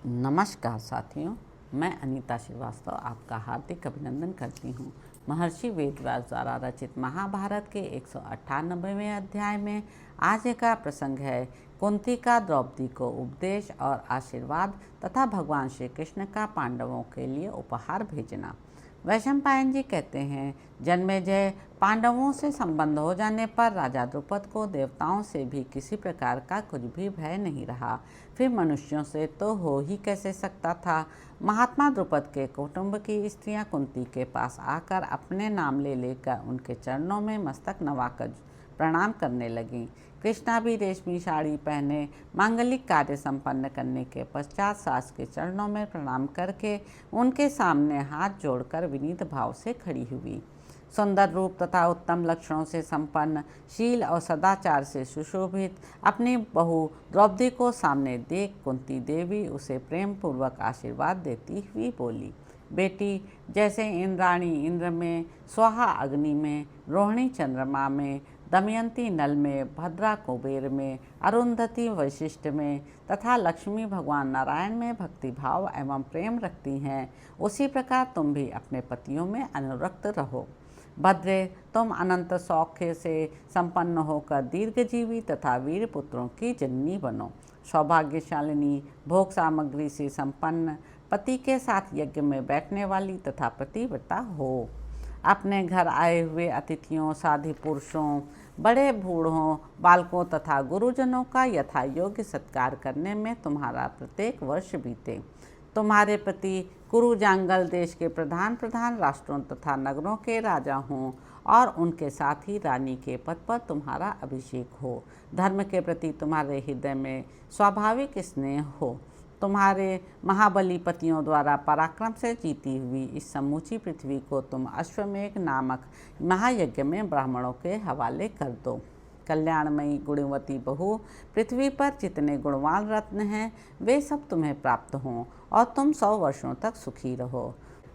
नमस्कार साथियों, मैं अनीता श्रीवास्तव आपका हार्दिक अभिनंदन करती हूँ। महर्षि वेदव्यास द्वारा रचित महाभारत के 198वें अध्याय में आज का प्रसंग है कुंती का द्रौपदी को उपदेश और आशीर्वाद तथा भगवान श्री कृष्ण का पांडवों के लिए उपहार भेजना। वैशंपायन जी कहते हैं, जन्मेजय पांडवों से संबंध हो जाने पर राजा द्रुपद को देवताओं से भी किसी प्रकार का कुछ भी भय नहीं रहा, फिर मनुष्यों से तो हो ही कैसे सकता था। महात्मा द्रुपद के कुटुंब की स्त्रियां कुंती के पास आकर अपने नाम ले लेकर उनके चरणों में मस्तक नवाकर प्रणाम करने लगीं। कृष्णा भी रेशमी साड़ी पहने मांगलिक कार्य संपन्न करने के पश्चात सास के चरणों में प्रणाम करके उनके सामने हाथ जोड़कर विनीत भाव से खड़ी हुई। सुंदर रूप तथा उत्तम लक्षणों से संपन्न, शील और सदाचार से सुशोभित अपनी बहू द्रौपदी को सामने देख कुंती देवी उसे प्रेम पूर्वक आशीर्वाद देती हुई बोली, बेटी, जैसे इंद्राणी इंद्र में, स्वाहा अग्नि में, रोहिणी चंद्रमा में, दमयंती नल में, भद्रा कुबेर में, अरुंधति वशिष्ठ में तथा लक्ष्मी भगवान नारायण में भक्तिभाव एवं प्रेम रखती हैं, उसी प्रकार तुम भी अपने पतियों में अनुरक्त रहो। भद्रे, तुम अनंत सौख्य से संपन्न होकर दीर्घजीवी तथा वीर पुत्रों की जननी बनो। सौभाग्यशालिनी, भोग सामग्री से संपन्न, पति के साथ यज्ञ में बैठने वाली तथा पतिव्रता हो। अपने घर आए हुए अतिथियों, साधु पुरुषों, बड़े बूढ़ों, बालकों तथा गुरुजनों का यथा योग्य सत्कार करने में तुम्हारा प्रत्येक वर्ष बीते। तुम्हारे प्रति कुरु जांगल देश के प्रधान प्रधान राष्ट्रों तथा नगरों के राजा हों और उनके साथ ही रानी के पद पर तुम्हारा अभिषेक हो। धर्म के प्रति तुम्हारे हृदय में स्वाभाविक स्नेह हो। तुम्हारे महाबली पतियों द्वारा पराक्रम से जीती हुई इस समूची पृथ्वी को तुम अश्वमेघ नामक महायज्ञ में ब्राह्मणों के हवाले कर दो। कल्याणमयी गुणवती बहू, पृथ्वी पर जितने गुणवान रत्न हैं वे सब तुम्हें प्राप्त हों और तुम 100 वर्षों तक सुखी रहो।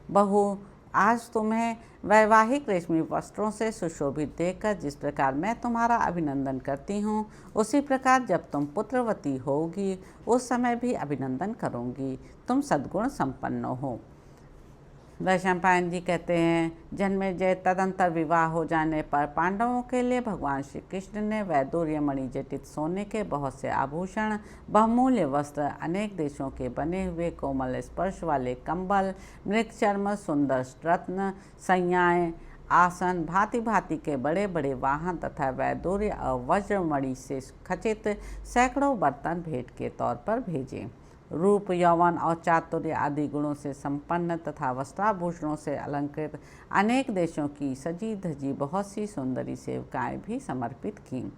बहू, आज तुम्हें वैवाहिक रेशमी वस्त्रों से सुशोभित देखकर जिस प्रकार मैं तुम्हारा अभिनंदन करती हूँ, उसी प्रकार जब तुम पुत्रवती होगी उस समय भी अभिनंदन करूँगी। तुम सद्गुण संपन्न हो। वैशंपायन जी कहते हैं, जन्मेजय तदंतर विवाह हो जाने पर पांडवों के लिए भगवान श्री कृष्ण ने वैदूर्य मणि जटित सोने के बहुत से आभूषण, बहुमूल्य वस्त्र, अनेक देशों के बने हुए कोमल स्पर्श वाले कंबल, मृगचर्म, सुंदर रत्न, संज्ञाएँ, आसन, भांति भांति के बड़े बड़े वाहन तथा वैदूर्य और वज्रमणि से खचित सैकड़ों बर्तन भेंट के तौर पर भेजे। रूप, यौवन और चातुर्य आदि गुणों से संपन्न तथा वस्त्राभूषणों से अलंकृत अनेक देशों की सजी धजी बहुत सी सुंदरी सेविकाएं भी समर्पित की।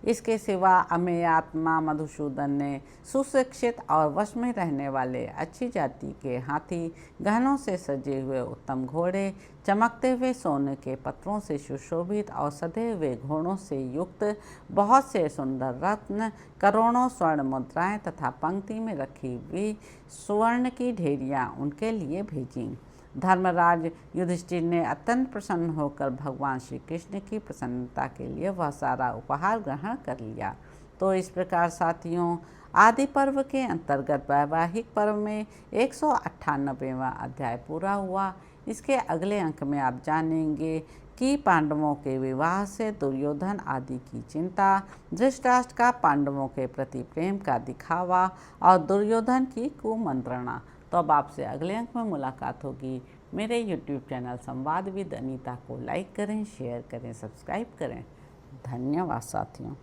इसके सिवा अमेयात्मा मधुसूदन ने सुशिक्षित और वश में रहने वाले अच्छी जाति के हाथी, गहनों से सजे हुए उत्तम घोड़े, चमकते हुए सोने के पत्रों से सुशोभित और सधे हुए घोड़ों से युक्त बहुत से सुंदर रत्न, करोड़ों स्वर्ण मुद्राएं तथा पंक्ति में रखी हुई सुवर्ण की ढेरियां उनके लिए भेजीं। धर्मराज युधिष्ठिर ने अत्यंत प्रसन्न होकर भगवान श्री कृष्ण की प्रसन्नता के लिए वह सारा उपहार ग्रहण कर लिया। तो इस प्रकार साथियों, आदि पर्व के अंतर्गत वैवाहिक पर्व में 198वां अध्याय पूरा हुआ। इसके अगले अंक में आप जानेंगे कि पांडवों के विवाह से दुर्योधन आदि की चिंता, धृतराष्ट्र का पांडवों के प्रति प्रेम का दिखावा और दुर्योधन की कुमंत्रणा। तो अब आपसे अगले अंक में मुलाकात होगी। मेरे YouTube चैनल संवाद विद अनीता को लाइक करें, शेयर करें, सब्सक्राइब करें। धन्यवाद साथियों।